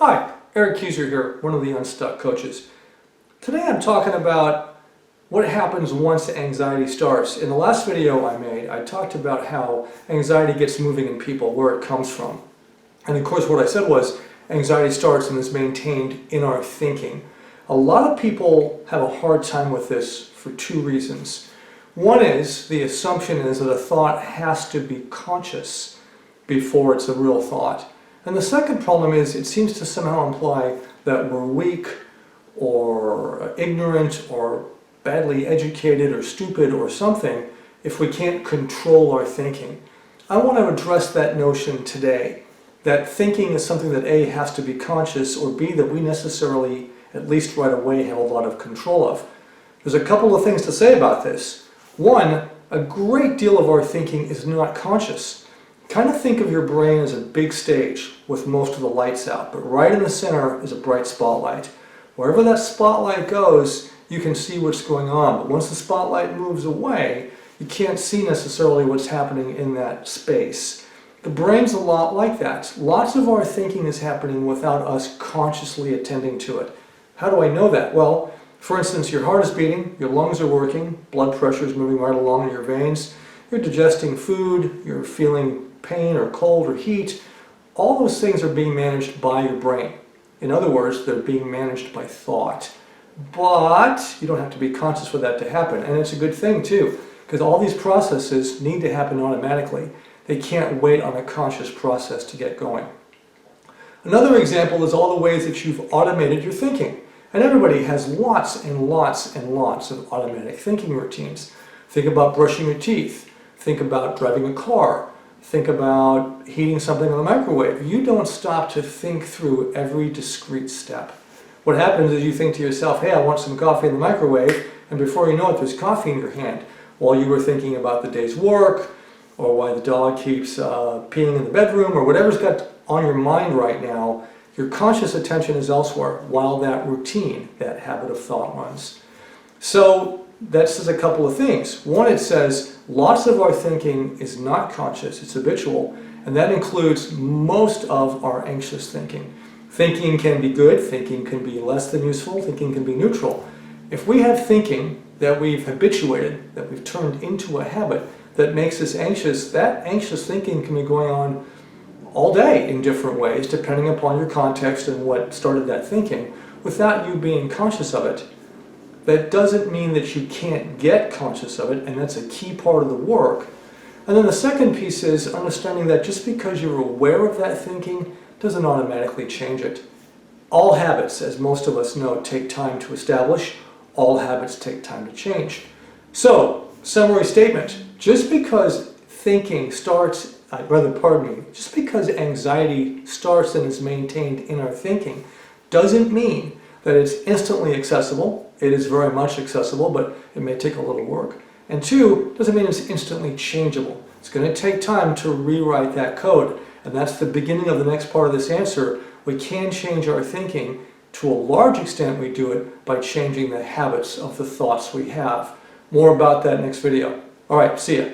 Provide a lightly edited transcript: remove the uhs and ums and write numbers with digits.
Hi, Eric Keyser here, one of the Unstuck coaches. Today I'm talking about what happens once anxiety starts. In the last video I made, I talked about how anxiety gets moving in people, where it comes from. And of course what I said was anxiety starts and is maintained in our thinking. A lot of people have a hard time with this for two reasons. One is the assumption is that a thought has to be conscious before it's a real thought. And the second problem is it seems to somehow imply that we're weak or ignorant or badly educated or stupid or something if we can't control our thinking. I want to address that notion today, that thinking is something that A, has to be conscious, or B, that we necessarily, at least right away, have a lot of control of. There's a couple of things to say about this. One, a great deal of our thinking is not conscious. Kind of think of your brain as a big stage with most of the lights out, but right in the center is a bright spotlight. Wherever that spotlight goes, you can see what's going on, but once the spotlight moves away, you can't see necessarily what's happening in that space. The brain's a lot like that. Lots of our thinking is happening without us consciously attending to it. How do I know that? Well, for instance, your heart is beating, your lungs are working, blood pressure is moving right along in your veins, you're digesting food, you're feeling pain or cold or heat. All those things are being managed by your brain. In other words, they're being managed by thought. But you don't have to be conscious for that to happen. And it's a good thing too, because all these processes need to happen automatically. They can't wait on a conscious process to get going. Another example is all the ways that you've automated your thinking. And everybody has lots and lots and lots of automatic thinking routines. Think about brushing your teeth. Think about driving a car. Think about heating something in the microwave. You don't stop to think through every discrete step. What happens is you think to yourself, hey, I want some coffee in the microwave, and before you know it, there's coffee in your hand while you were thinking about the day's work, or why the dog keeps peeing in the bedroom, or whatever's got on your mind right now. Your conscious attention is elsewhere while that routine, that habit of thought runs. So that says a couple of things. One, it says lots of our thinking is not conscious, it's habitual, and that includes most of our anxious thinking. Thinking can be good, thinking can be less than useful, thinking can be neutral. If we have thinking that we've habituated, that we've turned into a habit that makes us anxious, that anxious thinking can be going on all day in different ways, depending upon your context and what started that thinking, without you being conscious of it. That doesn't mean that you can't get conscious of it, and that's a key part of the work. And then the second piece is understanding that just because you're aware of that thinking doesn't automatically change it. All habits, as most of us know, take time to establish. All habits take time to change. So, summary statement. Just because thinking starts, just because anxiety starts and is maintained in our thinking doesn't mean that it's instantly accessible. It is very much accessible, but it may take a little work. And two, doesn't mean it's instantly changeable. It's going to take time to rewrite that code. And that's the beginning of the next part of this answer. We can change our thinking. To a large extent, we do it by changing the habits of the thoughts we have. More about that next video. All right, see ya.